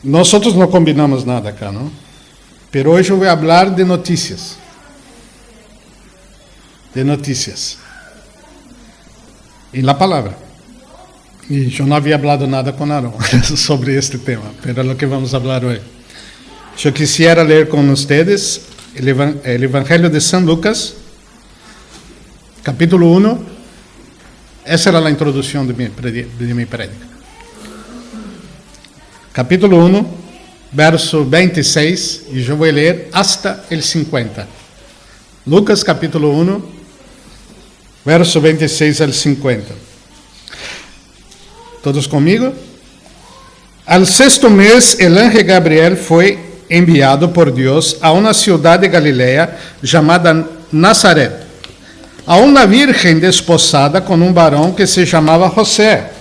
Nosotros no combinamos nada acá, ¿no? Pero hoy yo voy a hablar de noticias. De noticias. En la palabra. Y yo no había hablado nada con Aaron sobre este tema, pero es lo que vamos a hablar hoy. Yo quisiera leer con ustedes el Evangelio de San Lucas, capítulo 1. Esa era la introducción de mi prédica. Capítulo 1, verso 26, y yo voy a leer hasta el 50. Lucas, capítulo 1, verso 26 al 50. ¿Todos conmigo? Al sexto mes, el ángel Gabriel fue enviado por Dios a una ciudad de Galilea llamada Nazaret, a una virgen desposada con un varón que se llamaba José,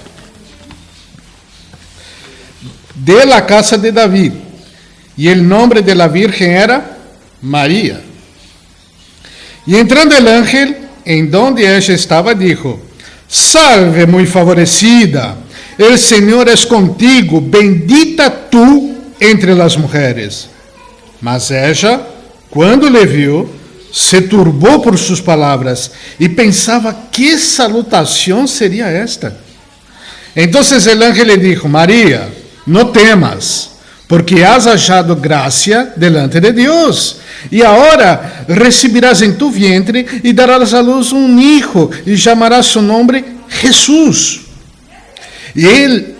de la casa de David, y el nombre de la virgen era María. Y entrando el ángel en donde ella estaba, dijo: Salve, muy favorecida, el Señor es contigo, bendita tú entre las mujeres. Mas ella, cuando le vio, se turbó por sus palabras y pensaba: ¿qué salutación sería esta? Entonces el ángel le dijo: María, no temas, porque has hallado gracia delante de Dios. Y ahora recibirás en tu vientre y darás a luz un hijo y llamarás su nombre Jesús. Y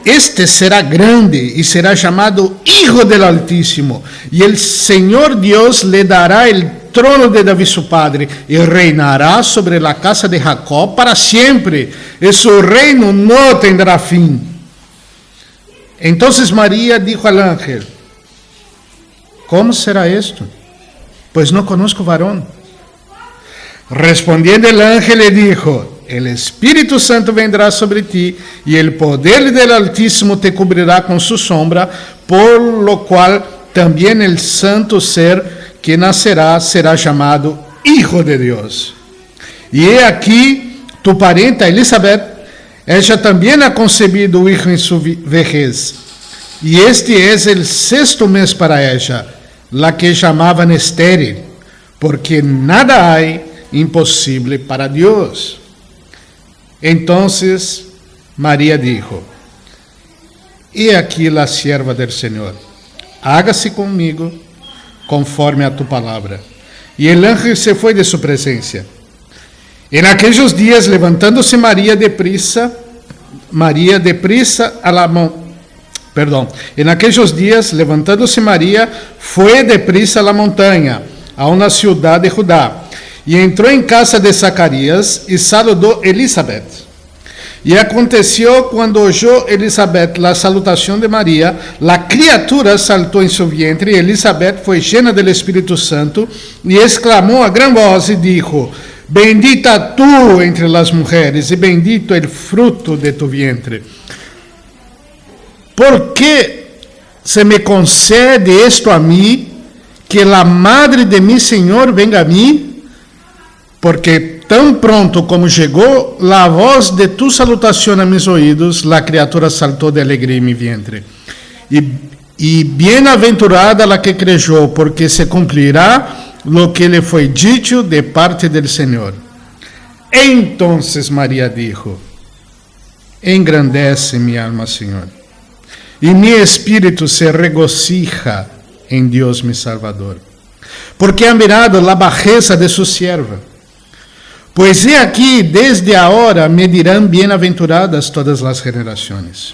este será grande y será llamado Hijo del Altísimo. Y el Señor Dios le dará el trono de David su padre y reinará sobre la casa de Jacob para siempre. Y su reino no tendrá fin. Entonces María dijo al ángel: ¿cómo será esto? Pues no conozco varón. Respondiendo el ángel le dijo: el Espíritu Santo vendrá sobre ti y el poder del Altísimo te cubrirá con su sombra, por lo cual también el santo ser que nacerá será llamado Hijo de Dios. Y he aquí tu parienta Elizabeth, ella también ha concebido un hijo en su vejez, y este es el sexto mes para ella, la que llamaban estéril, porque nada hay imposible para Dios. Entonces María dijo: he aquí la sierva del Señor, hágase conmigo conforme a tu palabra. Y el ángel se fue de su presencia. En aquellos días, levantándose En aquellos días, levantándose María, fue deprisa a la montaña, a una ciudad de Judá, y entró en casa de Zacarías y saludó a Elizabeth. Y aconteció cuando oyó Elizabeth la salutación de María, la criatura saltó en su vientre, y Elizabeth fue llena del Espíritu Santo, y exclamó a gran voz y dijo: bendita tú entre las mujeres, y bendito el fruto de tu vientre. ¿Por qué se me concede esto a mí, que la madre de mi Señor venga a mí? Porque tan pronto como llegó la voz de tu salutación a mis oídos, la criatura saltó de alegría en mi vientre. Y bienaventurada la que creyó, porque se cumplirá lo que le fue dicho de parte del Señor. Entonces María dijo: engrandece mi alma, Señor, y mi espíritu se regocija en Dios mi Salvador, porque ha mirado la bajeza de su sierva. Pues he aquí, desde ahora me dirán bienaventuradas todas las generaciones,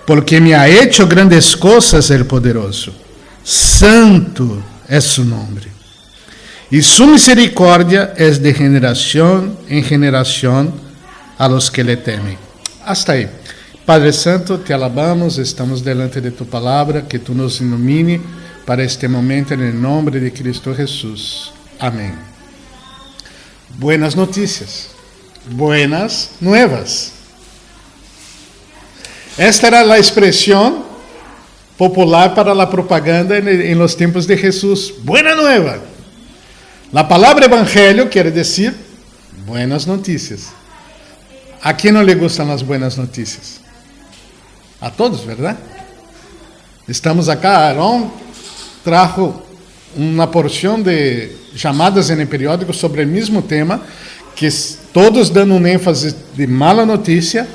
porque me ha hecho grandes cosas el poderoso. Santo es su nombre, y su misericordia es de generación en generación a los que le temen. Hasta ahí. Padre Santo, te alabamos, estamos delante de tu palabra, que tú nos ilumine para este momento en el nombre de Cristo Jesús. Amén. Buenas noticias, buenas nuevas. Esta era la expresión popular para la propaganda en los tiempos de Jesús. Buena nueva. La palabra evangelio quiere decir buenas noticias. ¿A quién no le gustan las buenas noticias? A todos, ¿verdad? Estamos acá, Aaron trajo uma porção de chamadas em periódico sobre o mesmo tema, que todos dando um ênfase de mala notícia,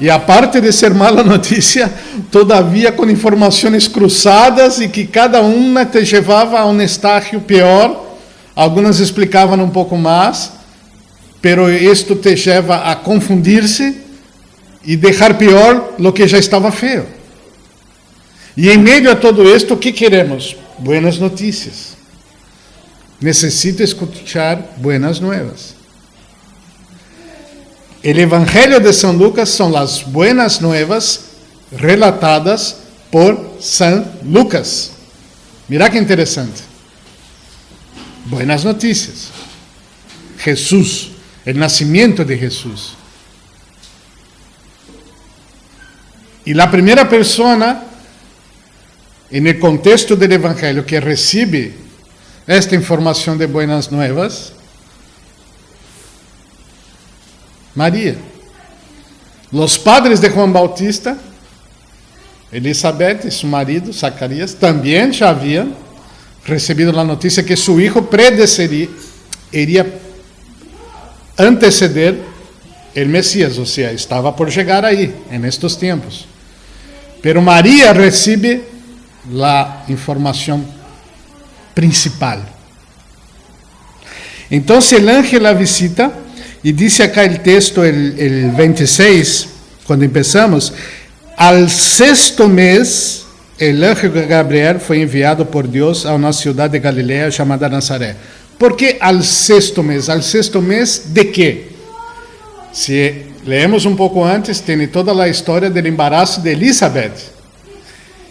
e a parte de ser mala notícia, todavia com informações cruzadas e que cada uma te levava a um estágio pior. Algumas explicavam um pouco mais, pero isto te leva a confundir-se e deixar pior lo que já estava feio. E em meio a todo isto, o que queremos? Buenas notícias. Necessito escuchar buenas nuevas. O Evangelho de São Lucas são as buenas nuevas relatadas por São Lucas. Mira que interessante. Buenas noticias. Jesús, el nacimiento de Jesús. Y la primera persona en el contexto del Evangelio que recibe esta información de buenas nuevas, María. Los padres de Juan Bautista, Elizabeth y su marido, Zacarías, también ya habían recibido la noticia que su hijo iría anteceder el Mesías, o sea, estaba por llegar ahí, en estos tiempos. Pero María recibe la información principal. Entonces el ángel la visita y dice acá el texto, el 26, cuando empezamos, al sexto mes, el ángel Gabriel fue enviado por Dios a una ciudad de Galilea llamada Nazaré. ¿Por qué al sexto mes? ¿Al sexto mes de qué? Si leemos un poco antes, tiene toda la historia del embarazo de Elizabeth.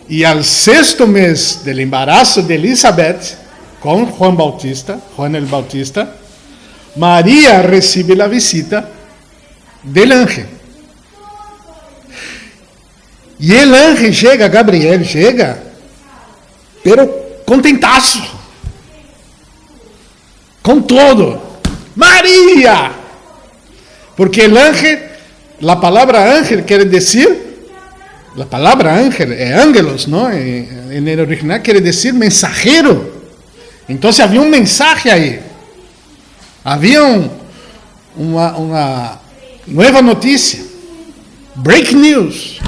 Y al sexto mes del embarazo de Elizabeth, con Juan el Bautista, María recibe la visita del ángel. Y el ángel llega, Gabriel llega, pero contentazo, con todo. María, porque el ángel, la palabra ángel quiere decir, la palabra ángel, ángelos, ¿no? En el original quiere decir mensajero. Entonces había un mensaje ahí. Había una nueva noticia. Break news.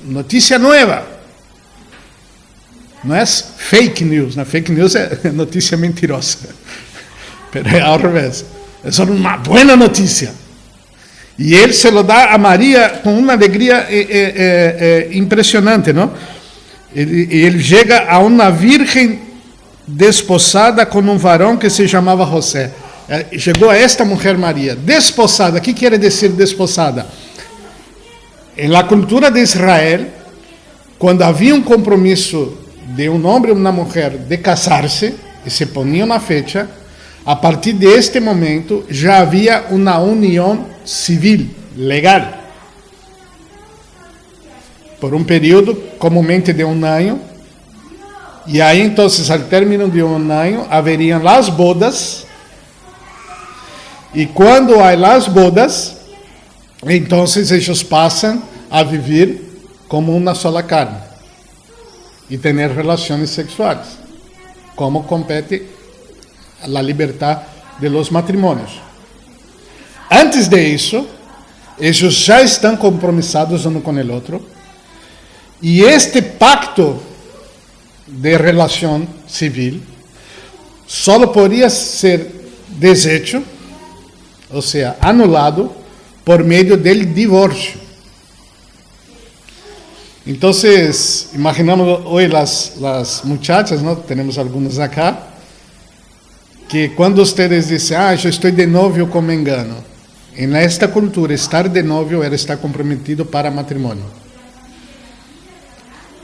Noticia nueva. No es fake news. ¿No? Fake news es noticia mentirosa. Pero es al revés. Es una buena noticia. Y él se lo da a María con una alegría impresionante, ¿no? Y él llega a una virgen desposada con un varón que se llamaba José. Llegó a esta mujer María, desposada. ¿Qué quiere decir desposada? En la cultura de Israel, cuando había un compromiso de un hombre y una mujer de casarse, y se ponía una fecha, a partir de este momento ya había una unión civil, legal, por un periodo comúnmente de un año. Y ahí entonces, al término de un año, haberían las bodas. Y cuando hay las bodas, entonces ellos pasan a vivir como una sola carne y tener relaciones sexuales, como compete a la libertad de los matrimonios. Antes de eso, ellos ya están compromisados uno con el otro, y este pacto de relación civil solo podría ser deshecho, o sea, anulado, por medio del divorcio. Entonces, imaginamos hoy las muchachas, ¿no? Tenemos algunas acá, que cuando ustedes dicen, yo estoy de novio con Mengano, en esta cultura, estar de novio era estar comprometido para matrimonio.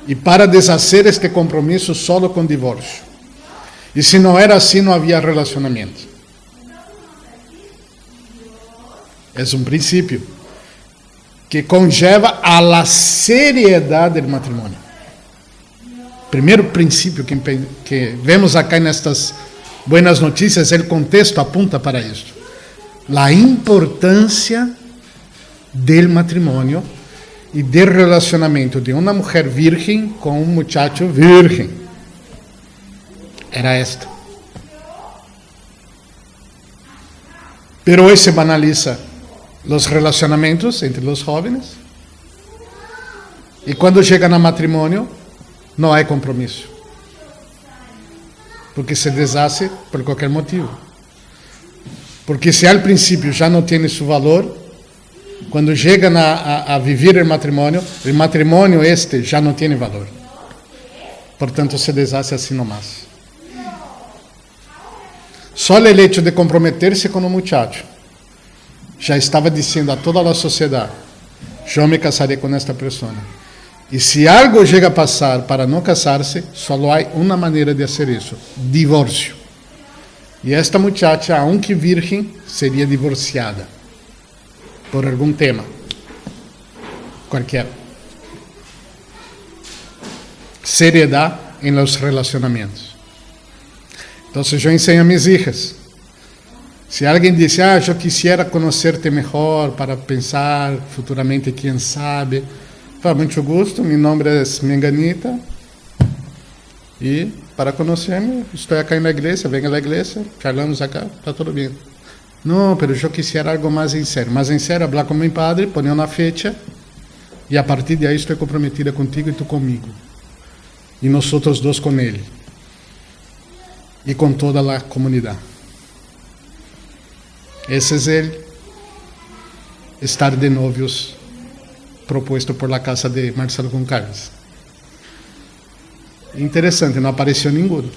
Y para deshacer este compromiso solo con divorcio. Y si no era así, no había relacionamiento. Es un principio que conlleva a la seriedad del matrimonio. Primeiro princípio que vemos acá en estas buenas noticias, el contexto apunta para esto. La importancia del matrimonio y del relacionamiento de una mujer virgen con un muchacho virgen. Era esto. Pero hoy se banaliza los relacionamientos entre los jóvenes. Y cuando llegan a matrimonio, no hay compromiso. Porque se deshace por cualquier motivo. Porque si al principio ya no tiene su valor, cuando llegan a vivir el matrimonio este ya no tiene valor. Por tanto, se deshace así nomás. Solo el hecho de comprometerse con un muchacho ya estaba diciendo a toda la sociedad: yo me casaré con esta persona. Y si algo llega a pasar para no casarse, solo hay una manera de hacer eso: divorcio. Y esta muchacha, aunque virgen, sería divorciada por algún tema, cualquiera. Seriedad en los relacionamientos. Entonces yo enseño a mis hijas: si alguien dice, yo quisiera conocerte mejor para pensar futuramente, quién sabe, mucho gusto, mi nombre es Menganita, y para conocerme, estoy acá en la iglesia, venga a la iglesia, charlamos acá, está todo bien. No, pero yo quisiera algo más en serio, hablar con mi padre, poner una fecha, y a partir de ahí estoy comprometida contigo y tú conmigo, y nosotros dos con él, y con toda la comunidad. Ese es el estar de novios propuesto por la casa de Marcelo Goncalves. Interesante, no apareció ninguno.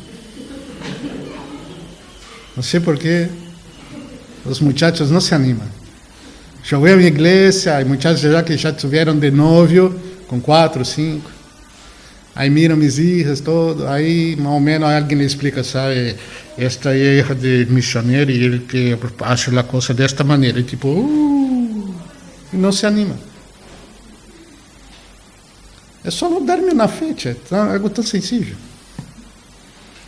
No sé por qué los muchachos no se animan. Yo voy a mi iglesia, hay muchachos que ya estuvieron de novio con 4, 5. Aí miram mis hijas, todo. Aí, mais ou menos, alguém lhe explica, sabe? Esta é hija de misioneiro e ele que acha a coisa desta maneira. E tipo, e não se anima. É só não dar-me na fecha. É algo tão sencillo.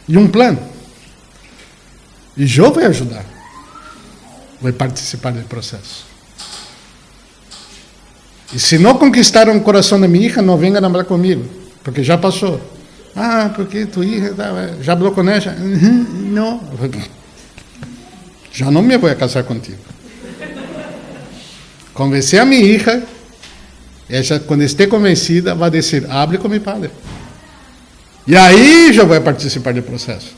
E um plano. E eu vou ajudar. Vou participar do processo. E se não conquistaram o coração da minha hija, não venham namorar comigo. Porque já passou. Porque tua hija já falou com ela? Não. Já não me vou casar contigo. Convencer a minha hija, ela, quando estiver convencida, vai dizer, hable com meu padre. E aí já vou participar do processo.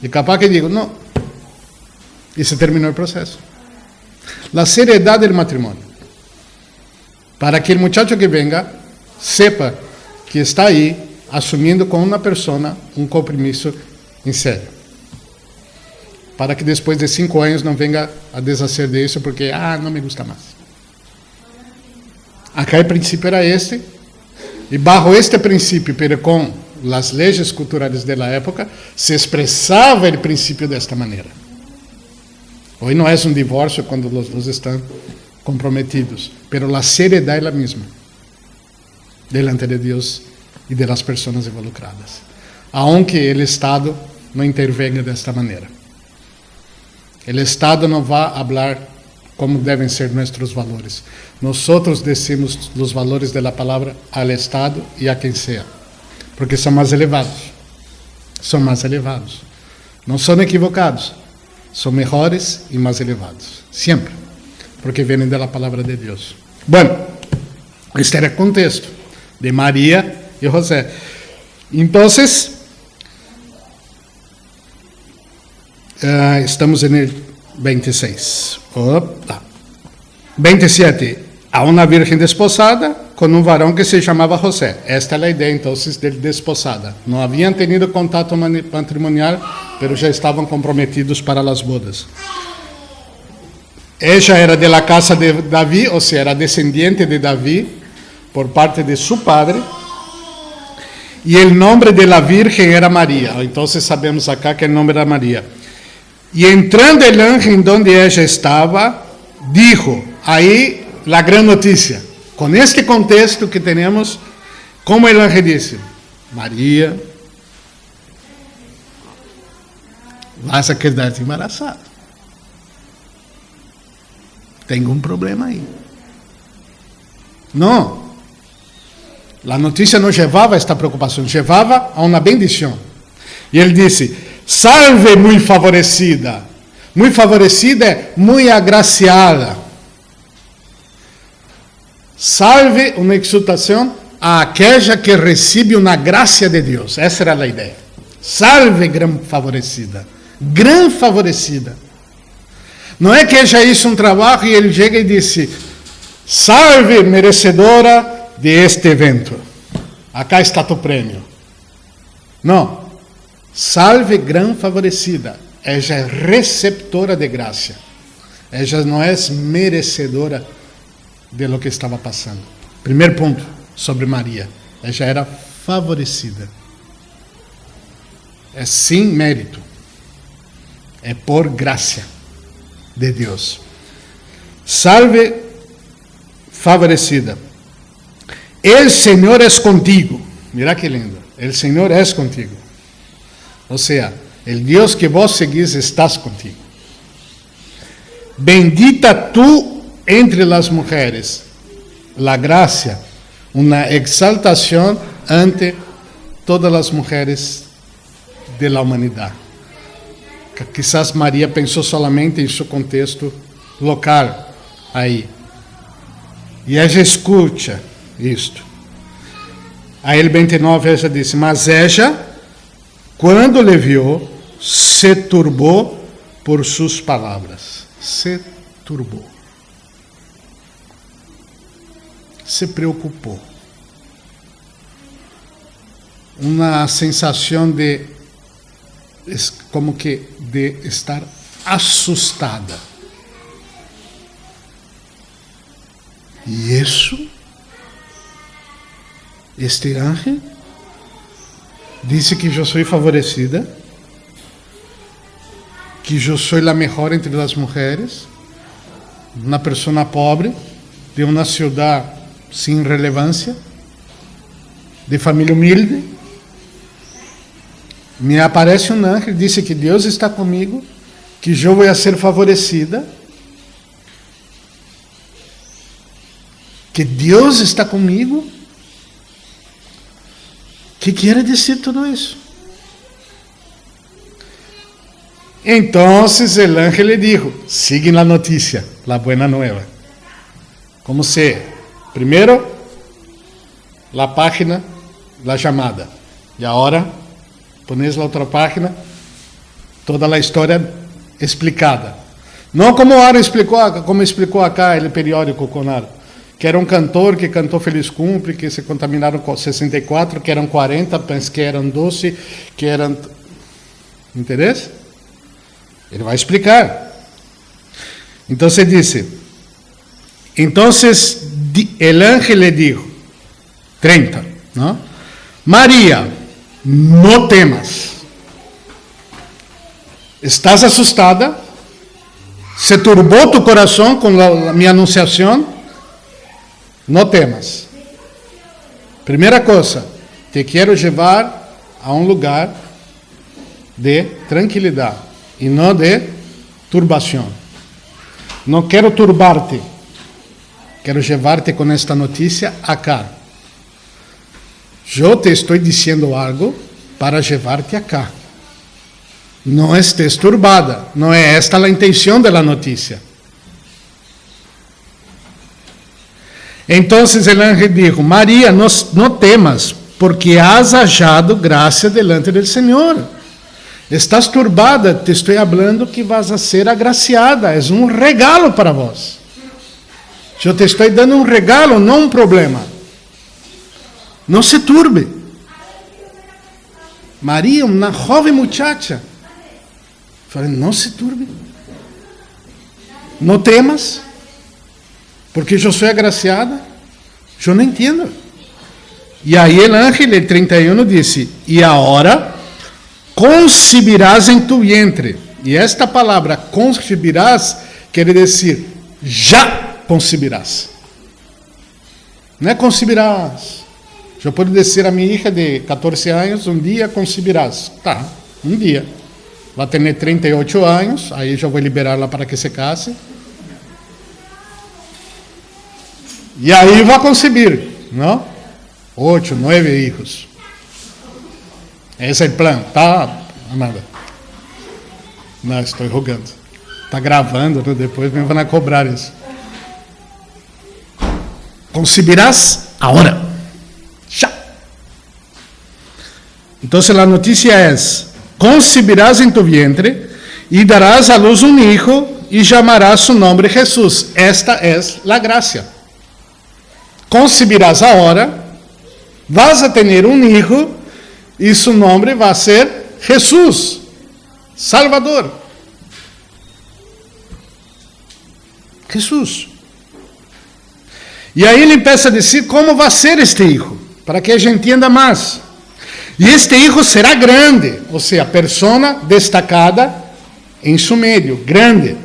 E capaz que digo, não. E se terminou o processo. A seriedade do matrimônio. Para que o muchacho que venga sepa que está aí assumindo com uma pessoa um compromisso em sério. Para que depois de 5 anos não venga a deshacer disso porque, não me gusta mais. Acá o princípio era este, e bajo este princípio, pero com as leis culturais da época, se expressava o princípio desta maneira. Hoje não é um divórcio quando os dois estão comprometidos, pero a seriedade é a mesma. Delante de Deus e de las pessoas involucradas. Aunque o Estado não intervenha desta maneira. O Estado não vai falar como devem ser nossos valores. Nós decimos os valores da palavra ao Estado e a quem seja. Porque são mais elevados. São mais elevados. Não são equivocados. São melhores e mais elevados. Sempre. Porque vêm da palavra de Deus. Bueno, este era o contexto de María y José. Entonces, estamos en el 26. 27. A una virgen desposada con un varón que se llamaba José. Esta es la idea entonces de desposada. No habían tenido contacto matrimonial, pero ya estaban comprometidos para las bodas. Ella era de la casa de David, o sea, era descendiente de David, por parte de su padre, y el nombre de la virgen era María. Entonces sabemos acá que el nombre era María. Y entrando el ángel en donde ella estaba, dijo, ahí la gran noticia, con este contexto que tenemos, como el ángel dice, María, vas a quedarte embarazada. Tengo un problema ahí. No. A notícia não levava a esta preocupação, levava a uma bendição. E ele disse: salve muito favorecida. Muito favorecida é muito agraciada. Salve, uma exultação àquela que recebe uma graça de Deus. Essa era a ideia. Salve, gran favorecida. Gran favorecida. Não é que ela hizo um trabalho e ele chega e disse: salve, merecedora de este evento. Acá está tu prêmio. Não. Salve, gran favorecida. Ela é receptora de graça. Ela não é merecedora de lo que estava passando. Primeiro ponto sobre Maria. Ela era favorecida. É sem mérito. É por graça de Deus. Salve, favorecida. El Senhor é contigo. Mira que lindo. El Senhor é contigo. Ou seja, el Deus que vos seguís estás contigo. Bendita tu entre las mujeres. La gracia, uma exaltação ante todas as mulheres de la humanidade. Quizás Maria pensou solamente em seu contexto local aí. E ela escuta isto. Aí ele 29, ela disse: mas ela, quando lhe viu, se turbou por suas palavras. Se turbou. Se preocupou. Uma sensação de, como que, de estar assustada. E isso, este ángel disse que eu sou favorecida, que eu sou a melhor entre as mulheres, uma pessoa pobre, de uma cidade sem relevância, de família humilde. Me aparece um ángel, disse que Deus está comigo, que eu vou ser favorecida, que Deus está comigo. O que quer dizer tudo isso? Então, o ángel lhe disse: sigue a notícia, a buena nueva. Como se, primeiro, a página, a chamada, e agora pones a outra página, toda a história explicada. Não como Aaron explicou, como explicou acá o periódico Conar, que era um cantor que cantou Feliz Cumple, que se contaminaram com 64, que eram 40, penso que eram 12, que eram... Interessa? Ele vai explicar. Então se disse: então el ángel le dijo, 30, ¿no? María, no temas. ¿Estás asustada? ¿Se turbó tu corazón con mi anunciación? No temas. Primeira coisa, te quero levar a um lugar de tranquilidade e não de turbação. Não quero turbar-te. Quero levar-te com esta notícia acá. Eu te estou dizendo algo para levar-te acá. Não estés turbada. Não é esta a intenção da notícia. Então o ángel disse: Maria, não temas, porque has hallado graça delante do Senhor. Estás turbada, te estou falando que vas a ser agraciada. É um regalo para vós. Eu te estou dando um regalo, não um problema. Não se turbe. Maria, uma jovem muchacha. Falei: não se turbe. Não temas. Porque eu sou agraciada, eu não entendo. E aí o ángel, el 31, disse: e agora concebirás em tu vientre. E esta palavra concebirás quer dizer já concebirás. Não é concebirás. Eu posso dizer a minha hija de 14 anos: um dia concebirás. Tá, um dia. Vai ter 38 anos, aí eu vou liberá-la para que se case. E aí vai concebir, não? 8, 9 hijos. Esse é o plano, tá, Amanda? Não, estou rogando. Está gravando, né? Depois me vão cobrar isso. Concebirás agora. Já. Então, a notícia é: concebirás em tu vientre e darás a luz um hijo e chamarás su nombre Jesús. Esta é a graça. Concebirás agora, vas a ter um hijo e su nombre vai ser Jesús, Salvador. Jesús. E aí ele começa a dizer como vai ser este hijo, para que a gente entenda mais. E este hijo será grande, ou seja, persona destacada em seu meio, grande.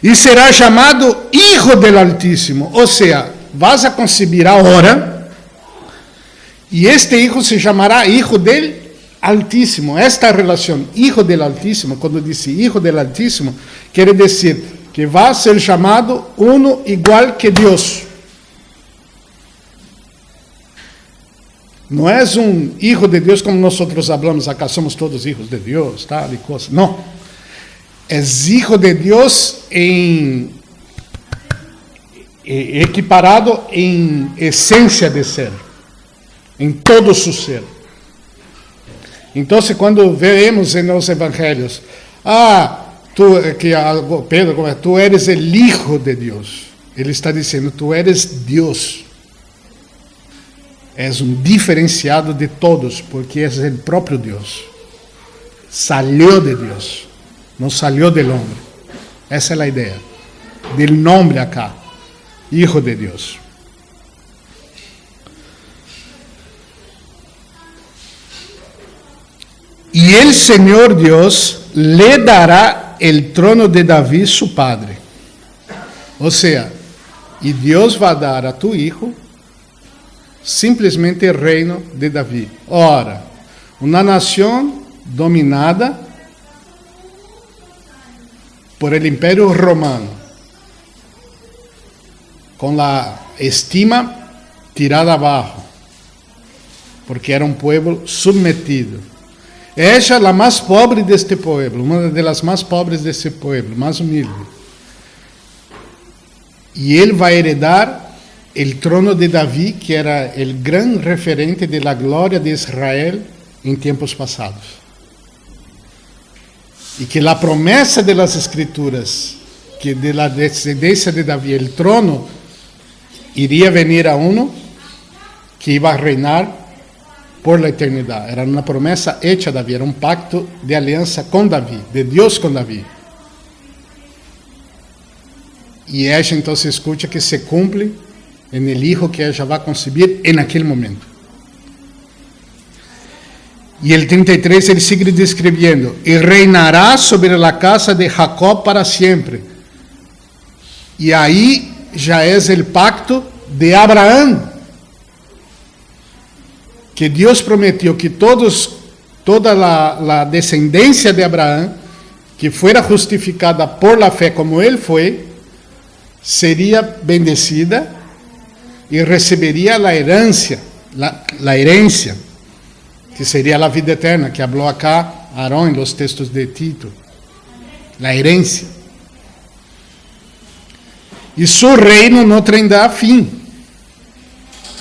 E será chamado Hijo del Altíssimo, ou seja, vas a concebir agora, e este hijo se chamará Hijo del Altíssimo. Esta relação, Hijo del Altíssimo, quando diz Hijo del Altíssimo, quer dizer que vai ser chamado uno igual que Deus. Não é um hijo de Deus como nós falamos acá, somos todos hijos de Deus, tal e coisa. Não. É hijo de Deus equiparado em essência de ser, em todo su ser. Então, quando vemos nos evangelhos, Pedro, tu eres el Hijo de Deus. Ele está dizendo, tu eres Deus. És um diferenciado de todos, porque és o próprio Deus. Salió de Deus, não salió del hombre. Essa é a ideia del nome acá, Hijo de Deus. E el Senhor Deus le dará el trono de Davi, su padre. Ou seja, e Deus vai dar a tu hijo simplesmente o reino de Davi. Ora, uma nação dominada por el Império Romano, com a estima tirada abaixo, porque era um povo submetido. Ella é a mais pobre deste pueblo, uma das mais pobres deste pueblo, mais humilde. E ele vai heredar o trono de Davi, que era o grande referente de la glória de Israel em tempos passados. E que a promessa de las Escrituras, que de la descendência de Davi, o trono, iria venir a uno que iba a reinar por la eternidade. Era uma promessa hecha a Davi, era um pacto de aliança com Davi, de Deus com Davi. E ella então se escuta que se cumpre en el hijo que ella vai concebir en aquele momento. E el 33 ele sigue descrevendo: e reinará sobre a casa de Jacob para sempre. E aí já é o pacto de Abraão, que Deus prometeu que toda a descendência de Abraão, que fuera justificada por la fé como ele foi, seria bendecida e receberia a herança, que seria a vida eterna, que falou acá Aarón em los textos de Tito, a herança. E su reino não tendrá fim.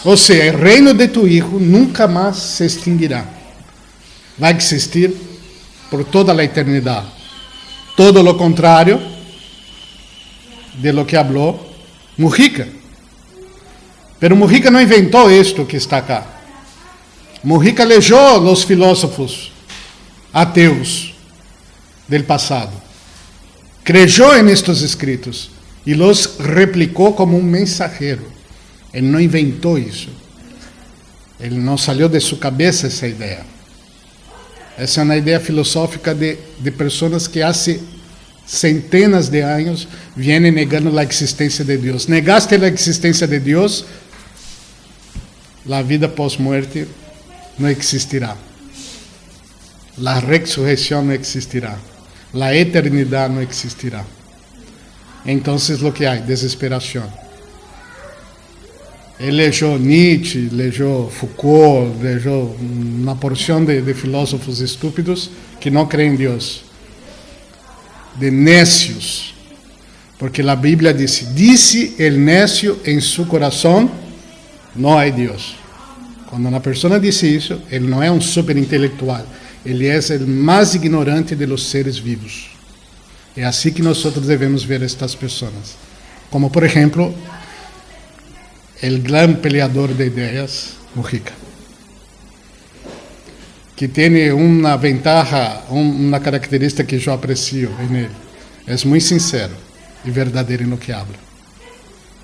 Ou seja, o reino de tu hijo nunca mais se extinguirá. Vai existir por toda a eternidade. Todo lo contrário de lo que falou Mujica. Pero Mujica não inventou isto que está acá. Mujica leyó os filósofos ateus del passado. Creyó en estos escritos e los replicou como um mensageiro. Ele não inventou isso. Ele não saiu de sua cabeça essa ideia. Essa é uma ideia filosófica de pessoas que há centenas de anos vêm negando a existência de Deus. Negaste a existência de Deus, a vida pós-muerte não existirá. A ressurreição não existirá. A eternidade não existirá. Então, o que há? Desesperação. Ele leu Nietzsche, leu Foucault, leu uma porção de filósofos estúpidos que não creem em Deus. De necios. Porque a Bíblia disse el necio em seu coração, não há Deus. Quando uma pessoa diz isso, ele não é um super intelectual. Ele é o mais ignorante de los seres vivos. É assim que nós devemos ver estas pessoas. Como, por exemplo, o grande peleador de ideias, Mujica, que tem uma ventaja, uma característica que eu aprecio nele. É muito sincero e verdadeiro no que habla.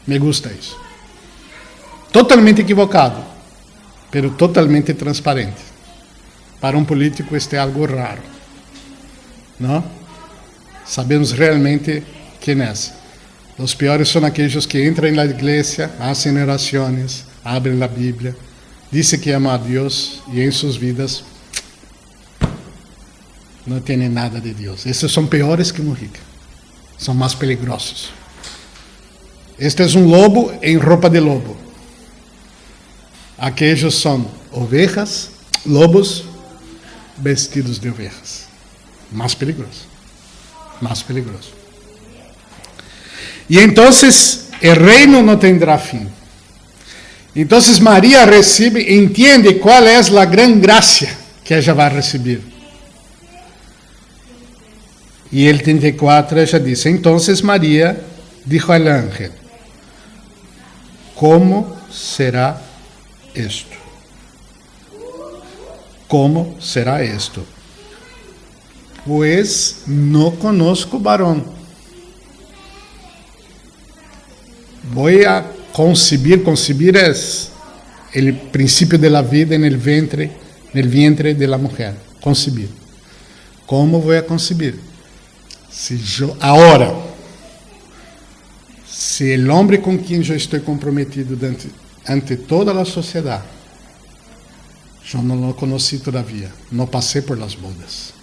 Me gusta isso. Totalmente equivocado, pero totalmente transparente. Para um político, este é algo raro. Não? Sabemos realmente quem é. Os piores são aqueles que entram na igreja, fazem orações, abrem a Bíblia, dizem que amam a Deus e em suas vidas não têm nada de Deus. Esses são piores que Mujica. São mais peligrosos. Este é um lobo em roupa de lobo. Aqueles são ovelhas, lobos vestidos de ovelhas. Mais peligroso. Mais peligroso. E então, o reino não terá fim. Então, Maria recebe, entende qual é a grande graça que ela vai receber. E el 34 ella dice, entonces María dijo al ángel, ¿cómo será esto? ¿Cómo será esto? Pues no conozco varón. Voy a concebir es el principio de la vida en el vientre de la mujer. Concebir. ¿Cómo voy a concebir? Se o homem com quem eu estou comprometido ante toda a sociedade, eu não o conheci todavia, não passei por las bodas.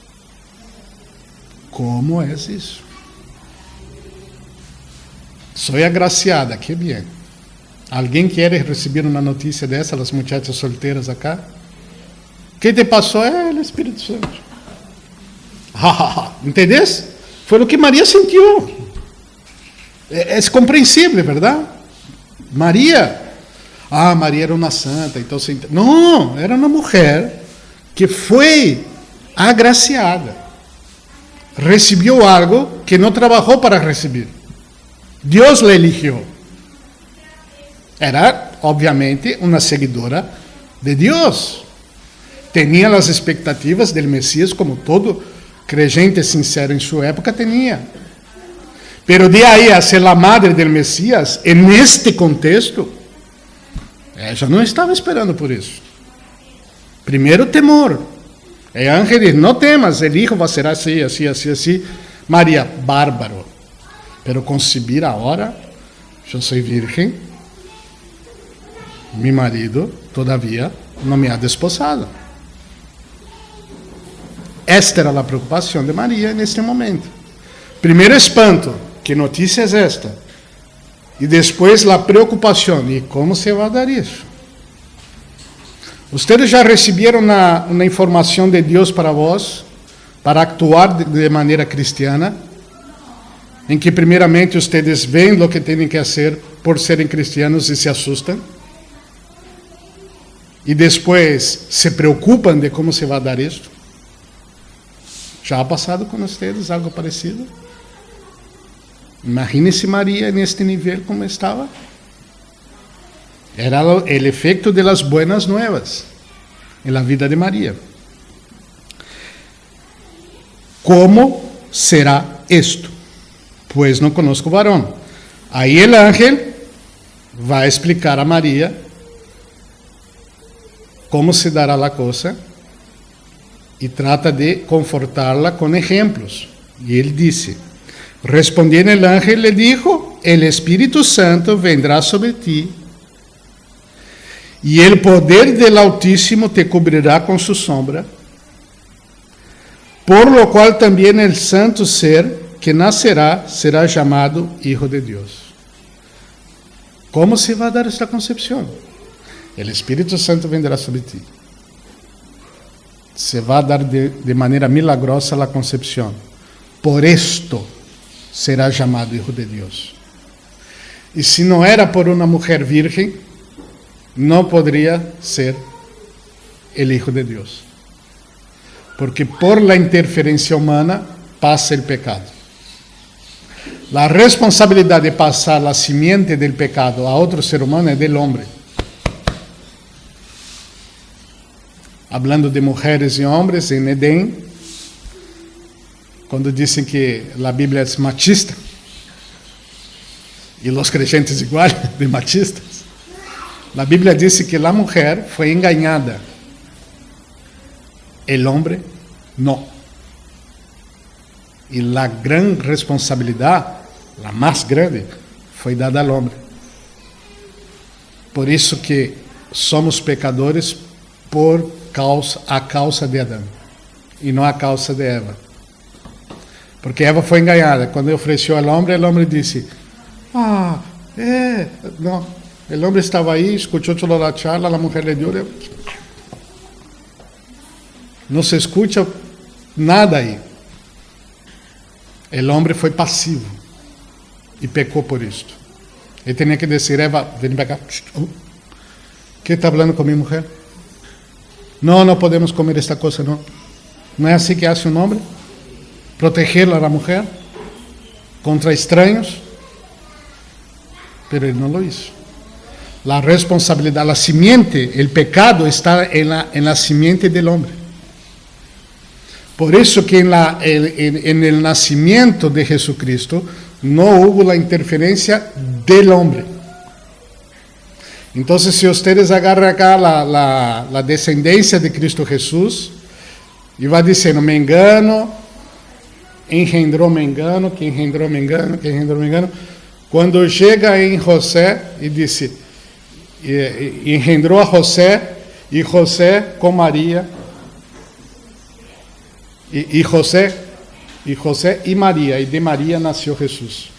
Como é isso? Sou agraciada, que bem. Alguém quer receber uma notícia dessa, as muchachas solteiras acá? Que te passou? É o Espírito Santo. Entendeu? Foi o que Maria sentiu. É compreensível, verdade? Maria era uma santa, então não, era uma mulher que foi agraciada. Recebeu algo que não trabalhou para receber. Deus la eligió. Era, obviamente, uma seguidora de Deus. Tinha as expectativas do Messias, como todo creyente sincero em sua época tinha. Pero de aí a ser a madre del Messias, neste contexto, ela não estava esperando por isso. Primeiro, temor. O ángel diz, não temas, o hijo vai ser assim, assim, assim, assim. Maria, bárbaro. Pero concebir agora, eu sou virgem, meu marido, todavia, não me ha desposado. Esta era a preocupação de Maria neste momento. Primeiro espanto, que notícia é esta? E depois a preocupação, e como se vai dar isso? Vocês já receberam uma informação de Deus para vós, para actuar de maneira cristiana, em que primeiramente vocês veem o que têm que fazer por serem cristianos e se assustam? E depois se preocupam de como se vai dar isso? Já ha passado com vocês algo parecido? Imagine-se Maria neste nível como estava. Era o efeito de las buenas nuevas em la vida de Maria. Como será esto? Pues não conozco varón. Aí o ángel vai explicar a Maria como se dará a coisa e trata de confortarla com exemplos. E ele disse, respondiendo el ángel le dijo, el Espíritu Santo vendrá sobre ti y el poder del Altísimo te cubrirá con su sombra, por lo cual también el santo ser que nacerá será llamado Hijo de Dios. ¿Cómo se va a dar esta concepción? El Espíritu Santo vendrá sobre ti. Se va a dar de manera milagrosa la concepción. Por esto será llamado Hijo de Dios. Y si no era por una mujer virgen, no podría ser el Hijo de Dios. Porque por la interferencia humana pasa el pecado. La responsabilidad de pasar la simiente del pecado a otro ser humano es del hombre. Hablando de mujeres y hombres en Edén, cuando dicen que la Biblia es machista, y los creyentes igual, de machistas, la Biblia dice que la mujer fue engañada, el hombre no. Y la gran responsabilidad, la más grande, fue dada al hombre. Por eso que somos pecadores a causa de Adão e não a causa de Eva. Porque Eva foi enganada. Quando ofereceu ao homem, o homem disse: não. O homem estava aí, escutou toda a charla, a mulher lhe deu. Não se escuta nada aí. O homem foi passivo e pecou por isto. Ele tinha que dizer: Eva, vem para cá. Que está falando com minha mulher? Não podemos comer esta coisa, não. Não é assim que hace um homem? Proteger a la mujer contra estranhos. Pero ele não lo hizo. La responsabilidad, la simiente, el pecado está en la simiente del hombre. Por eso que en el nacimiento de Jesucristo no hubo la interferencia del hombre. Entonces, si ustedes agarran acá la descendencia de Cristo Jesús, y va diciendo, me engano, engendró me engano, que engendró me engano, que engendró me engano. Cuando llega en José y dice, engendró a José, y José con María, y José y María, y de María nació Jesús.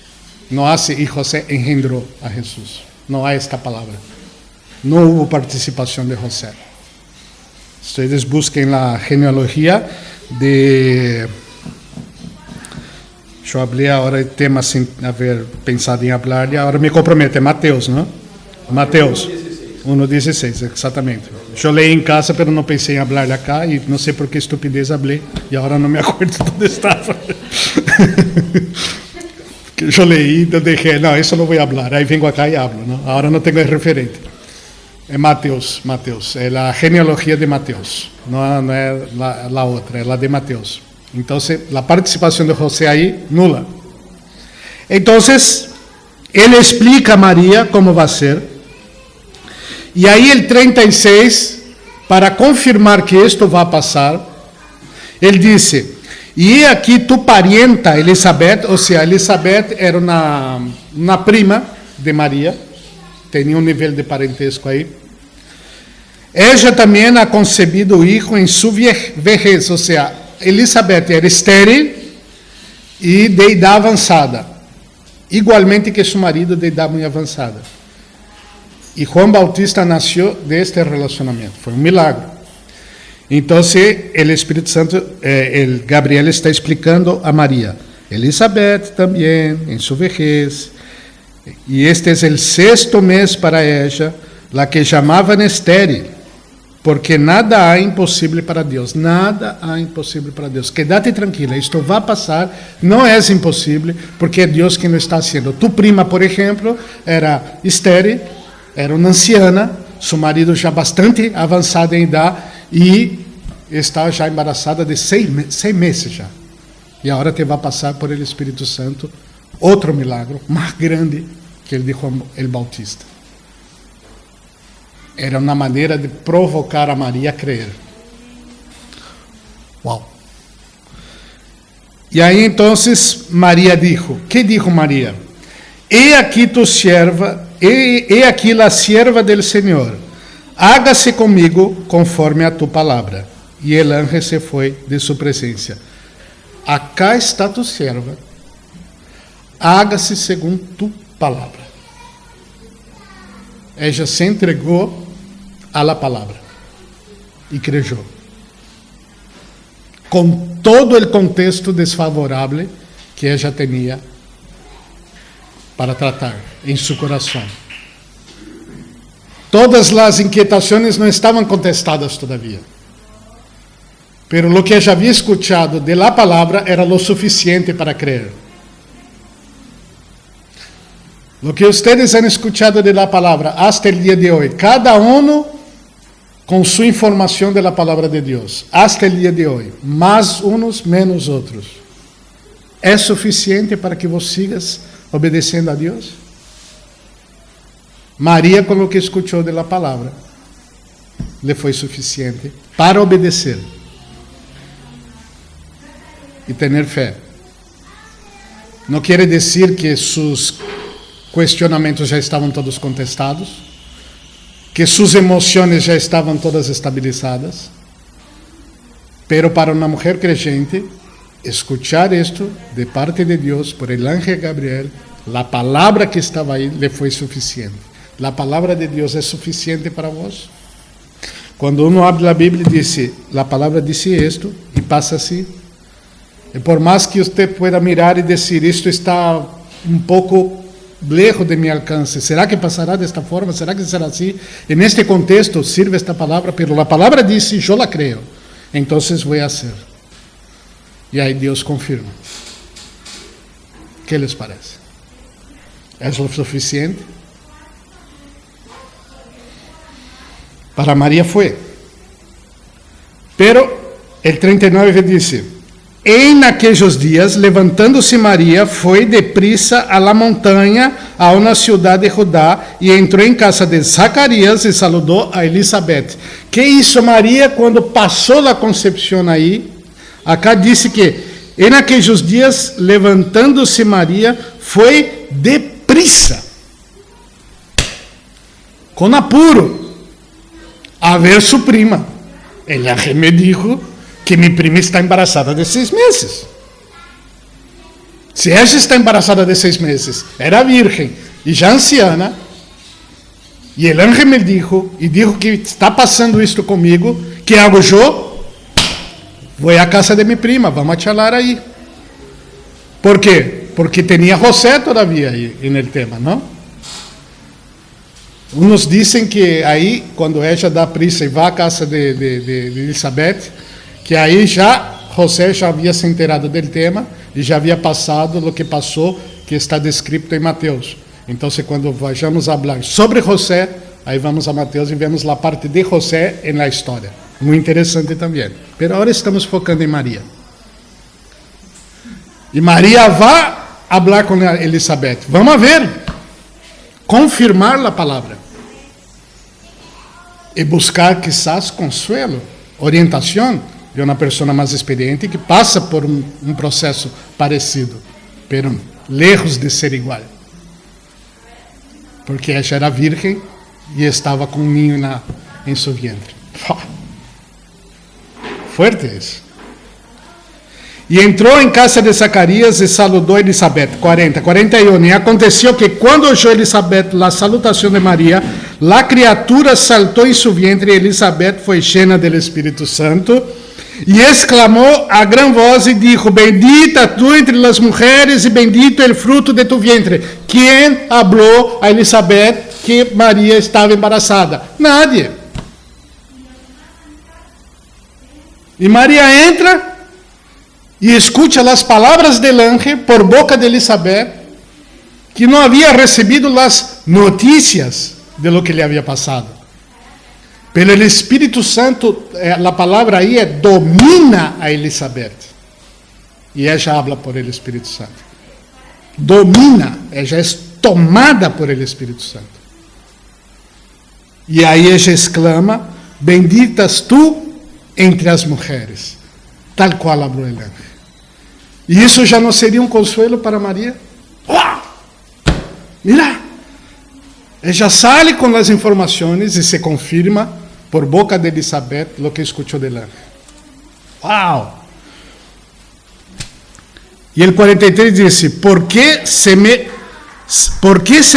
No hace, y José engendró a Jesús. No hay esta palabra. No hubo participación de José. Ustedes busquen la genealogía de... Yo hablé ahora el tema sin haber pensado en hablar, y ahora me compromete, Mateus, ¿no? Mateus 1:16, exactamente. Yo leí en casa, pero no pensé en hablar acá, y no sé por qué estupidez hablé, y ahora no me acuerdo dónde estaba. Que yo leí, entonces dije, no, eso no voy a hablar, ahí vengo acá y hablo, ¿no? Ahora no tengo el referente. Es Mateus, es la genealogía de Mateus, no es la otra, es la de Mateus. Entonces, la participación de José ahí, nula. Entonces, él explica a María cómo va a ser. Y ahí el 36, para confirmar que esto va a pasar, él dice, y he aquí tu parienta Elizabeth, o sea, Elizabeth era una prima de María, tenía un nivel de parentesco ahí. Ella también ha concebido hijo en su vejez, o sea, Elizabeth era estéril e de idade avançada, igualmente que seu marido de idade muito avançada. E Juan Bautista nasceu deste relacionamento, foi um milagre. Então, o Espírito Santo, Gabriel está explicando a Maria, Elizabeth também, em sua vejez, e este é o 6º mês para ela, la que chamavam estéril. Porque nada há impossível para Deus. Nada há impossível para Deus. Quédate tranquila, isto vai passar, não é impossível, porque é Deus quem lo está fazendo. Tu prima, por exemplo, era estéril, era uma anciana, seu marido já bastante avançado em idade, e está já embaraçada de 6 meses já. E agora te vai passar por el Espírito Santo outro milagre, mais grande que ele de Juan el Bautista. Era uma maneira de provocar a Maria a crer. Uau! E aí, então, Maria dijo, ¿qué dijo Maria? He aquí tu sierva, he aquí la sierva del Señor, hágase comigo conforme a tu palabra. E el ángel se foi de sua presença. Acá está tu sierva, hágase segundo tu palavra. ella se entregou a la palavra e creyó. Com todo o contexto desfavorável que ella tinha para tratar em seu coração. Todas as inquietações não estavam contestadas todavia. Pero lo que ella había escuchado de la palabra era lo suficiente para creer. Lo que ustedes han escuchado de la palabra hasta el día de hoy, cada uno con su información de la palabra de Dios, hasta el día de hoy, más unos, menos otros, ¿es suficiente para que vos sigas obedeciendo a Dios? María, con lo que escuchó de la palabra, le fue suficiente para obedecer y tener fe. No quiere decir que sus cuestionamentos já estavam todos contestados, que suas emoções já estavam todas estabilizadas, pero para uma mulher creyente, escuchar esto de parte de Deus por el ángel Gabriel, la palabra que estava aí, le foi suficiente. La palabra de Deus é suficiente para vós? Quando uno abre a Bíblia e diz, la palabra dice esto, e passa assim, e por mais que você pueda mirar e dizer, isto está um pouco lejos de mi alcance, ¿será que pasará de esta forma? ¿Será que será así? En este contexto sirve esta palabra, pero la palabra dice, yo la creo, entonces voy a hacer. Y ahí Dios confirma. ¿Qué les parece? ¿Es lo suficiente? Para María fue. Pero el 39 dice, em aqueles dias, levantando-se Maria, foi deprisa a la montanha, a uma cidade de Judá, e entrou em casa de Zacarias e saludou a Elizabeth. Que hizo Maria quando passou a concepção aí? Acá disse que, em aqueles dias, levantando-se Maria, foi deprisa, com apuro, a ver sua prima. Ela me dijo que mi prima está embarazada de 6 meses. Se ella está embarazada de 6 meses, era virgen y ya anciana, y el ángel me dijo, y dijo que está pasando esto conmigo, ¿qué hago yo? Voy a casa de mi prima, vamos a charlar ahí. ¿Por qué? Porque tenía José todavía ahí en el tema, ¿no? Unos dicen que ahí, cuando ella da prisa y va a casa de Elizabeth, que aí José já havia se enterado do tema e já havia passado o que passou, que está descrito em Mateus. Então, quando vamos falar sobre José, aí vamos a Mateus e vemos a parte de José na história. Muito interessante também. Mas agora estamos focando em Maria. E Maria vai falar com Elizabeth. Vamos ver. Confirmar a palavra. E buscar, quizás, consuelo, orientação de uma pessoa mais experiente que passa por um processo parecido, pero lejos de ser igual. Porque ela era virgem e estava com um ninho em seu vientre. Fuerte isso. E entrou em casa de Zacarias e saludou Elizabeth. 41. E aconteceu que quando oyó Elizabeth a salutação de Maria, a criatura saltou em seu vientre e Elizabeth foi cheia do Espírito Santo. E exclamou a gran voz e dijo, bendita tu entre las mujeres e bendito el fruto de tu vientre. ¿Quién habló a Elizabeth que María estaba embarazada? Nadie. Y María entra y escucha las palabras del ángel por boca de Elizabeth, que no había recibido las noticias de lo que le había pasado. Pero el Espíritu Santo, la palabra ahí es domina a Elizabeth. Y ella habla por el Espíritu Santo. Domina, ella es tomada por el Espíritu Santo. Y ahí ella exclama, benditas tú entre as mujeres, tal cual habló el ángel. ¿Y eso ya no sería un consuelo para María? ¡Wow! Mira, ella sale con las informaciones y se confirma por boca de Elizabeth lo que escuchó del ángel. ¡Wow! Y el 43 dice, ¿por qué se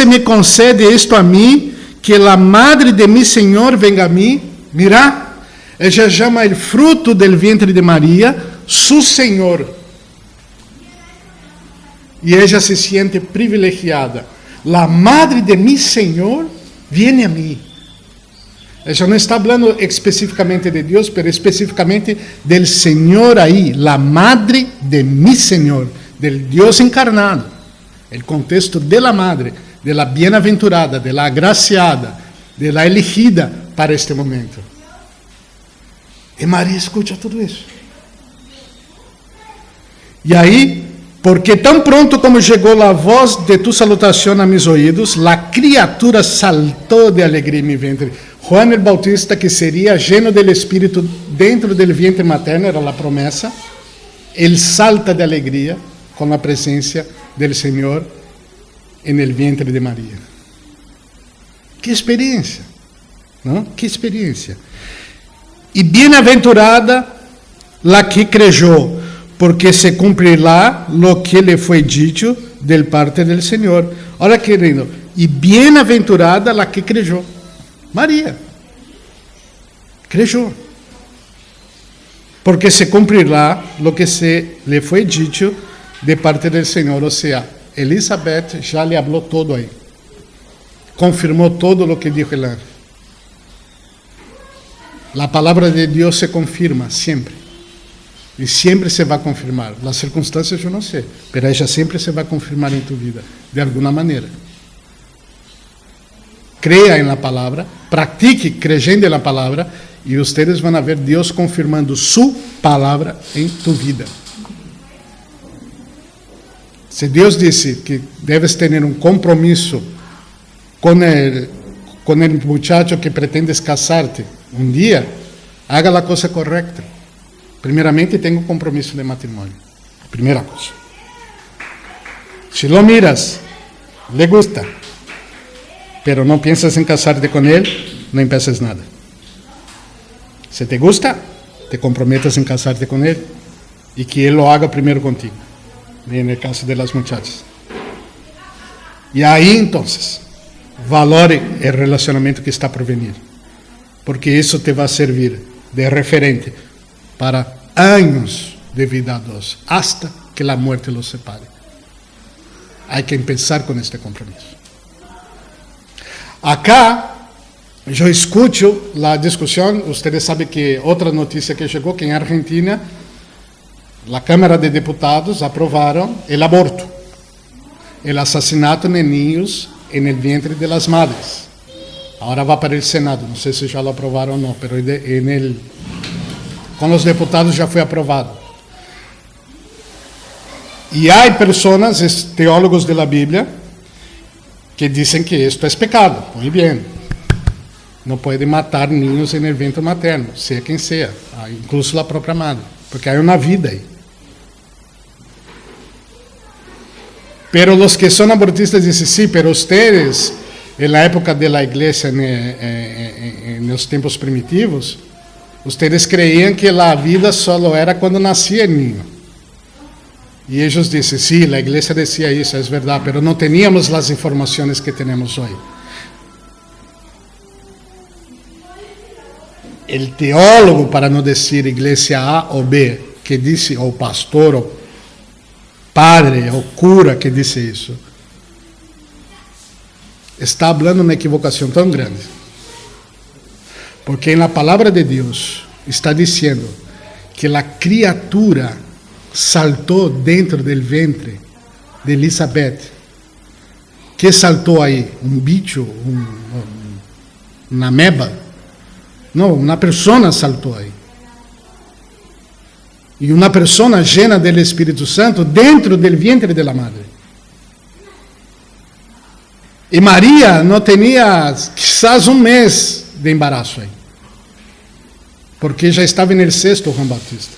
me concede esto a mí, que la madre de mi Señor venga a mí. Mira, ella llama el fruto del vientre de María su Señor. Y ella se siente privilegiada. La madre de mi Señor viene a mí. Ella no está hablando específicamente de Dios, pero específicamente del Señor ahí. La madre de mi Señor, del Dios encarnado. El contexto de la madre, de la bienaventurada, de la agraciada, de la elegida para este momento. Y María escucha todo eso. Y ahí, porque tan pronto como llegó la voz de tu salutación a mis oídos, la criatura saltó de alegría en mi vientre. Juan el Bautista, que sería lleno del Espíritu dentro del vientre materno, era la promesa. Él salta de alegría con la presencia del Señor en el vientre de María. ¡Qué experiencia! ¿No? ¡Qué experiencia! Y bienaventurada la que creyó, porque se cumplirá lo que le fue dicho del parte del Señor. Ahora, querido, y bienaventurada la que creyó. María creyó, porque se cumplirá lo que se le fue dicho de parte del Señor. O sea, Elizabeth ya le habló todo ahí, confirmó todo lo que dijo el ángel. La palabra de Dios se confirma siempre, y siempre se va a confirmar. Las circunstancias yo no sé, pero ella siempre se va a confirmar en tu vida, de alguna manera. Crea en la palabra, practique creyendo en la palabra, y ustedes van a ver Dios confirmando su palabra en tu vida. Si Dios dice que debes tener un compromiso con el muchacho que pretendes casarte un día, haga la cosa correcta. Primeramente, tenga un compromiso de matrimonio. Primera cosa. Si lo miras, le gusta, pero no piensas en casarte con él, no empieces nada. Si te gusta, te comprometas en casarte con él y que él lo haga primero contigo, en el caso de las muchachas. Y ahí entonces, valore el relacionamiento que está por venir, porque eso te va a servir de referente para años de vida a dos, hasta que la muerte los separe. Hay que empezar con este compromiso. Acá, yo escucho la discusión. Ustedes saben que otra noticia que llegó, que en Argentina, la Cámara de Diputados aprobaron el aborto, el asesinato de niños en el vientre de las madres. Ahora va para el Senado, no sé si ya lo aprobaron o no, pero con los diputados ya fue aprobado. Y hay personas, teólogos de la Biblia, que dicen que esto es pecado. Muy bien. No puede matar niños en el vientre materno, sea quien sea, incluso la propia madre, porque hay una vida ahí. Pero los que son abortistas dicen, sí, pero ustedes, en la época de la iglesia, en los tiempos primitivos, ustedes creían que la vida solo era cuando nacía el niño. Y ellos dicen, sí, la iglesia decía eso, es verdad, pero no teníamos las informaciones que tenemos hoy. El teólogo, para no decir iglesia A o B, que dice, o pastor, o padre, o cura que dice eso, está hablando una equivocación tan grande. Porque en la palabra de Dios está diciendo que la criatura saltó dentro del vientre de Elizabeth. ¿Qué saltó ahí? ¿Un bicho? ¿Una ameba? No, una persona saltó ahí. Y una persona llena del Espíritu Santo dentro del vientre de la madre. Y María no tenía quizás un mes de embarazo ahí, porque ya estaba en el sexto Juan Bautista.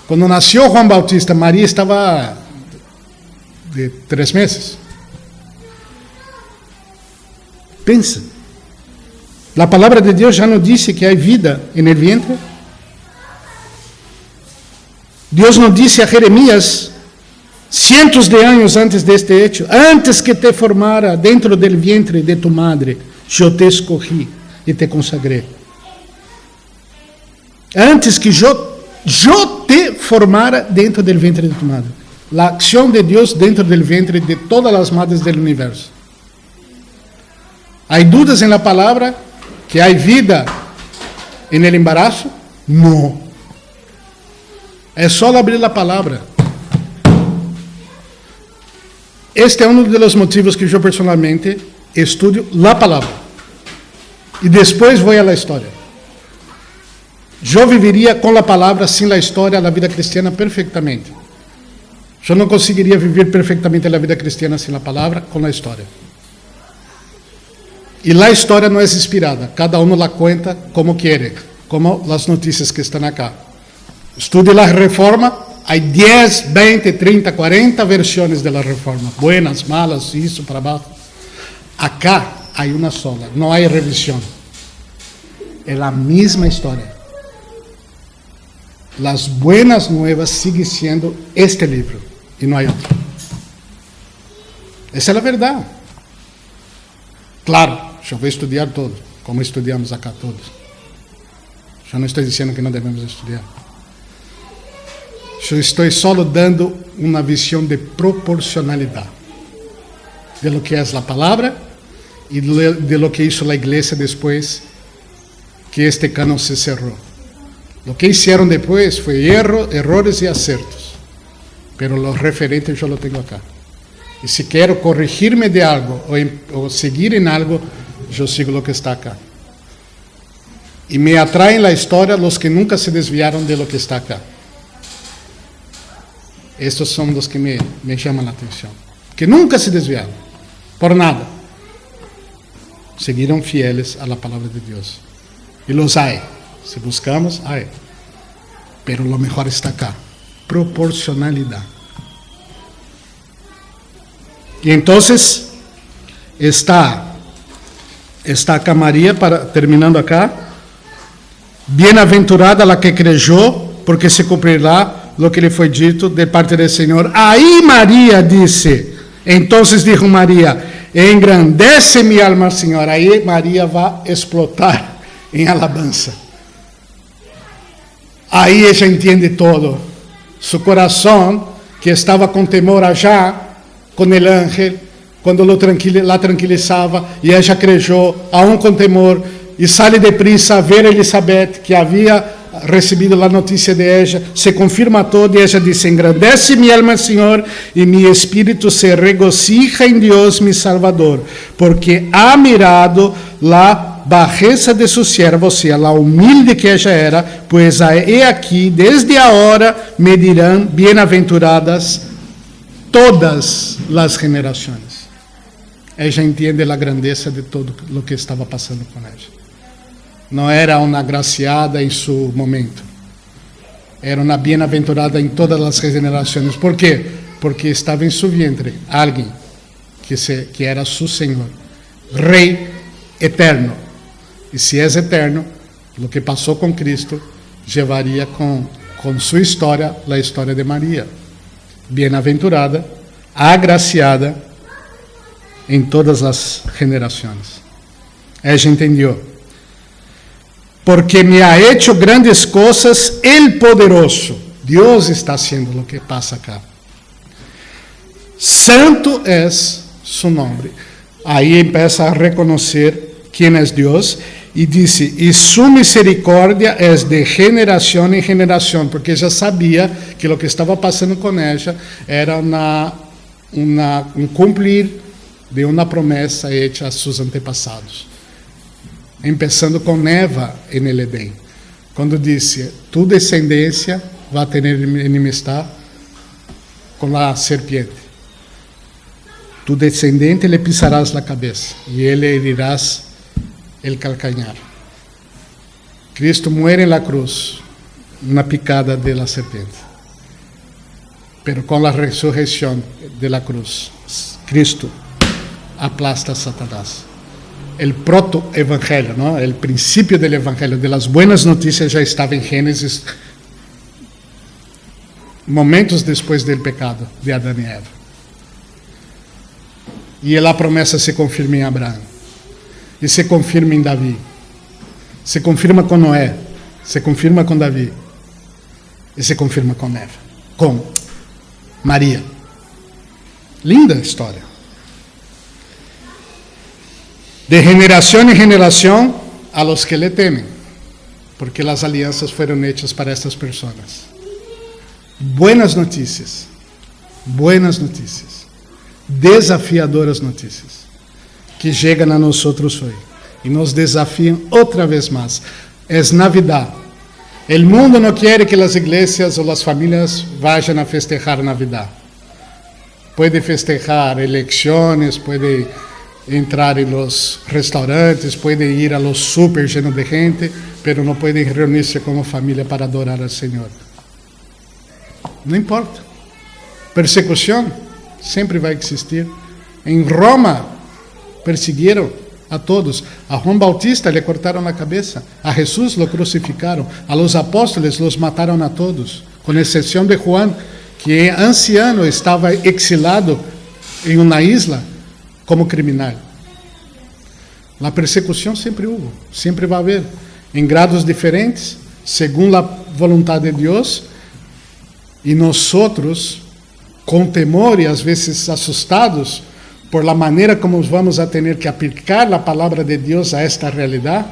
Cuando nació Juan Bautista, María estaba de 3 meses. Pensa. La palabra de Dios ya nos dice que hay vida en el vientre. Dios nos dice a Jeremías cientos de años antes de este hecho, antes que te formara dentro del vientre de tu madre, yo te escogí y te consagré. Antes que yo te formara dentro del vientre de tu madre. La acción de Dios dentro del vientre de todas las madres del universo. ¿Hay dudas en la palabra que hay vida en el embarazo? No. Es solo abrir la palabra. Este es uno de los motivos que yo personalmente estudio la palabra. Y después voy a la historia. Yo viviría con la palabra sin la historia la vida cristiana perfectamente. Yo no conseguiría vivir perfectamente la vida cristiana sin la palabra, con la historia. Y la historia no es inspirada, cada uno la cuenta como quiere, como las noticias que están acá. Estudie la Reforma, hay 10, 20, 30, 40 versiones de la Reforma, buenas, malas, isso, para abajo. Acá hay una sola, no hay revisión. Es la misma historia. Las buenas nuevas siguen siendo este libro y no hay otro. Esa es la verdad. Claro, yo voy a estudiar todo, como estudiamos acá todos. Yo no estoy diciendo que no debemos estudiar. Yo estoy solo dando una visión de proporcionalidad de lo que es la palabra y de lo que hizo la iglesia después que este canon se cerró. Lo que hicieron después fue errores y aciertos, pero los referentes yo lo tengo acá. Y si quiero corregirme de algo o seguir en algo, yo sigo lo que está acá. Y me atraen la historia los que nunca se desviaron de lo que está acá. Estos son los que me llaman la atención. Que nunca se desviaron, por nada. Seguiram fieles a la palabra de Dios. Y los hay. Si buscamos, hay. Pero lo mejor está acá. Proporcionalidad. Y entonces está acá María, terminando acá. Bienaventurada la que creyó, porque se cumplirá lo que le fue dito de parte del Señor. Ahí María dice, entonces dijo María, engrandece mi alma al Señor. Ahí María va a explotar en alabanza. Ahí ella entiende todo. Su corazón, que estaba con temor allá, con el ángel, cuando la tranquilizaba, y ella creyó, aún con temor, y sale deprisa a ver a Elizabeth, que había recibido la noticia de ella, se confirma todo, y ella dice, engrandece mi alma al Señor, y mi espíritu se regocija en Dios mi Salvador, porque ha mirado la bajeza de su sierva, o sea, la humilde que ella era, pues he aquí, desde ahora me dirán bienaventuradas todas las generaciones. Ella entiende la grandeza de todo lo que estaba pasando con ella. No era una agraciada en su momento. Era una bienaventurada en todas las generaciones. ¿Por qué? Porque estaba en su vientre alguien que era su Señor, Rey eterno. Y si es eterno, lo que pasó con Cristo llevaría con su historia la historia de María. Bienaventurada, agraciada en todas las generaciones. Ella entendió. Porque me ha hecho grandes cosas el poderoso. Dios está haciendo lo que pasa acá. Santo es su nombre. Ahí empieza a reconocer quién es Dios. Y dice, y su misericordia es de generación en generación, porque ella sabía que lo que estaba pasando con ella era un cumplir de una promesa hecha a sus antepasados. Empezando con Eva en el Edén, cuando dice, tu descendencia va a tener enemistad con la serpiente. Tu descendiente le pisarás la cabeza y él le herirás el calcañar. Cristo muere en la cruz, una picada de la serpiente. Pero con la resurrección de la cruz, Cristo aplasta a Satanás. El proto-evangelio, ¿no? El principio del evangelio, de las buenas noticias, ya estaba en Génesis momentos después del pecado de Adán y Eva. Y la promesa se confirma en Abraham, y se confirma en David, se confirma con Noé, se confirma con David, y se confirma con Eva, con María. Linda historia. De generación en generación a los que le temen, porque las alianzas fueron hechas para estas personas. Buenas noticias, desafiadoras noticias, que llegan a nosotros hoy y nos desafían otra vez más. Es Navidad. El mundo no quiere que las iglesias o las familias vayan a festejar Navidad. Puede festejar elecciones, puede entrar en los restaurantes, puede ir a los súper llenos de gente, pero no pueden reunirse como familia para adorar al Señor. No importa. Persecución sempre vai existir. Em Roma, persiguieron a todos. A Juan Bautista le cortaron la cabeza. A Jesús lo crucificaron. A los apóstoles los mataron a todos, con excepción de Juan, que anciano estaba exilado en una isla como criminal. La persecución siempre hubo, siempre va a haber, en grados diferentes, según la voluntad de Dios. Y nosotros, con temor y a veces asustados por la manera como vamos a tener que aplicar la palabra de Dios a esta realidad,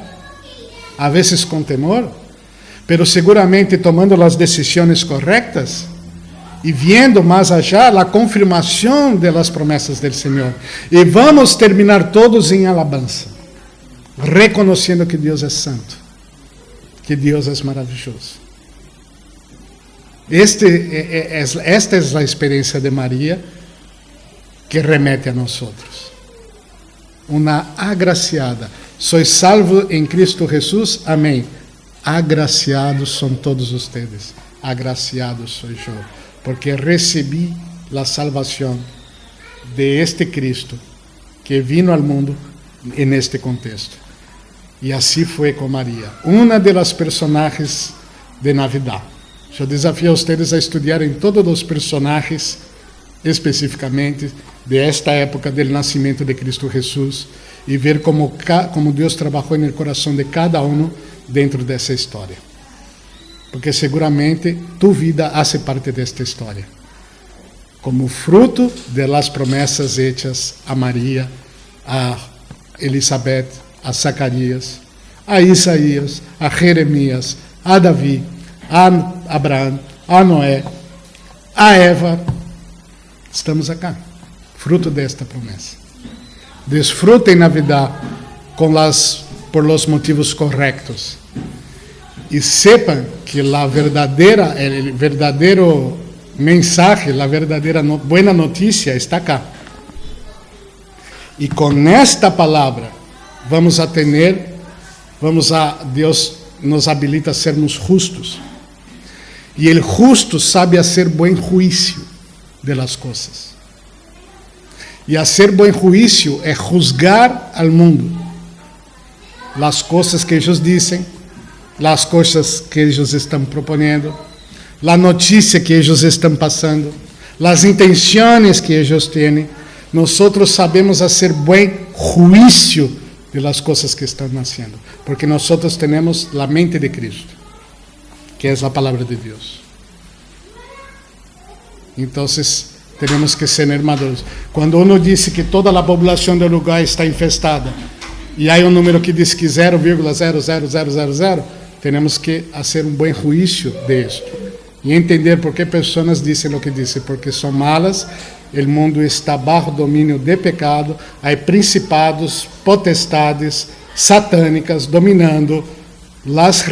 a veces con temor, pero seguramente tomando las decisiones correctas y viendo más allá la confirmación de las promesas del Señor. Y vamos a terminar todos en alabanza, reconociendo que Dios es santo, que Dios es maravilloso. Esta es la experiencia de María que remete a nosotros. Una agraciada. Soy salvo en Cristo Jesús. Amén. Agraciados son todos ustedes. Agraciados soy yo. Porque recibí la salvación de este Cristo que vino al mundo en este contexto. Y así fue con María. Una de las personajes de Navidad. Eu desafio a vocês a estudarem todos os personagens, especificamente, de esta época do nascimento de Cristo Jesus, e ver como Deus trabalhou no coração de cada um dentro dessa história. Porque seguramente tu vida hace parte desta história, como fruto de las promessas hechas a Maria, a Elizabeth, a Zacarias, a Isaías, a Jeremias, a Davi, a Abraão, a Noé, a Eva. Estamos acá, fruto desta promessa. Desfrutem Navidad por los motivos correctos. E sepan que el verdadero mensaje, la verdadera buena noticia está acá. E com esta palavra Deus nos habilita a sermos justos. E el justo sabe hacer buen juicio de las cosas. E hacer buen juicio é juzgar al mundo. Las cosas que ellos dicen, las cosas que ellos están proponiendo, la noticia que ellos están pasando, las intenciones que ellos tienen. Nosotros sabemos hacer buen juicio de las cosas que están haciendo, porque nosotros tenemos la mente de Cristo, que es la palabra de Dios. Entonces, tenemos que ser maduros. Cuando uno dice que toda la población del lugar está infestada, y hay un número que dice que 0,00000, tenemos que hacer un buen juicio de esto, y entender por qué personas dicen lo que dicen, porque son malas. El mundo está bajo dominio de pecado, hay principados, potestades satânicas dominando en las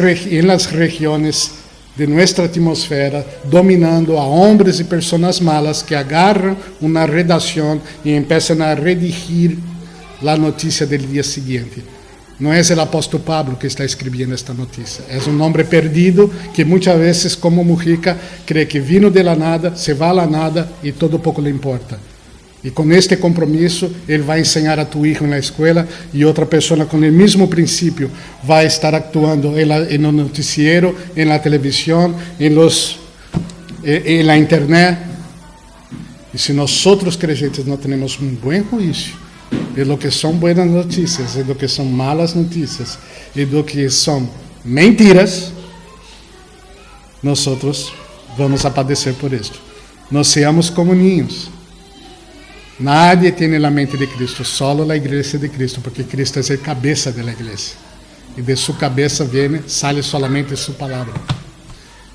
regiones de nuestra atmosfera, dominando a hombres y personas malas que agarran una redacción y empiezan a redigir la noticia del día siguiente. No es el apóstol Pablo que está escribiendo esta noticia, es un hombre perdido que muchas veces, como Mujica, cree que vino de la nada, se va a la nada y todo poco le importa. Y con este compromiso, él va a enseñar a tu hijo en la escuela, y otra persona con el mismo principio va a estar actuando en el noticiero, en la televisión, en en la internet. Y si nosotros creyentes no tenemos un buen juicio de lo que son buenas noticias, de lo que son malas noticias, y de lo que son mentiras, nosotros vamos a padecer por esto. No seamos como niños. Nadie tiene la mente de Cristo, solo la iglesia de Cristo, porque Cristo es el cabeza de la iglesia. Y de su cabeza sale solamente su palabra.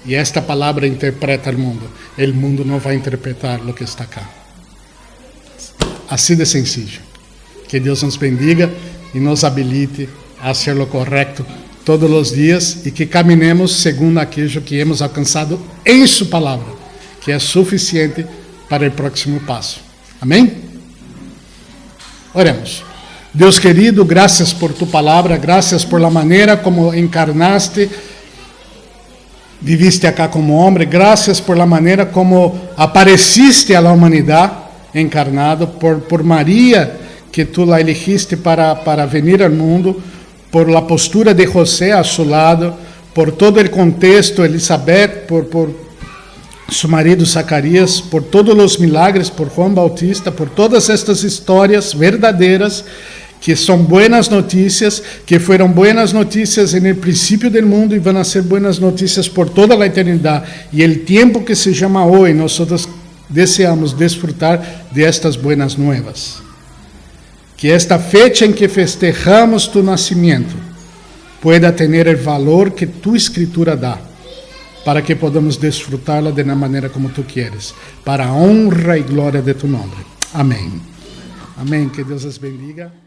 Y esta palabra interpreta el mundo. El mundo no va a interpretar lo que está acá. Así de sencillo. Que Dios nos bendiga y nos habilite a hacer lo correcto todos los días y que caminemos segundo aquello que hemos alcanzado en su palabra, que es suficiente para el próximo paso. Amém? Oremos. Deus querido, graças por tu palavra, graças por la maneira como encarnaste, viviste acá como homem, graças por la maneira como apareciste a la humanidade encarnado, por Maria, que tu la elegiste para venir al mundo, por la postura de José a su lado, por todo el contexto, Elizabeth, por su marido Zacarias, por todos los milagres, por Juan Bautista, por todas estas historias verdadeiras, que son buenas noticias, que fueron buenas noticias en el principio del mundo y van a ser buenas noticias por toda la eternidad. Y el tiempo que se llama hoy, nosotros deseamos disfrutar de estas buenas nuevas. Que esta fecha en que festejamos tu nacimiento pueda tener el valor que tu escritura da, para que podamos disfrutarla de la manera como tú quieres, para honra y gloria de tu nombre. Amén. Amén. Que Dios les bendiga.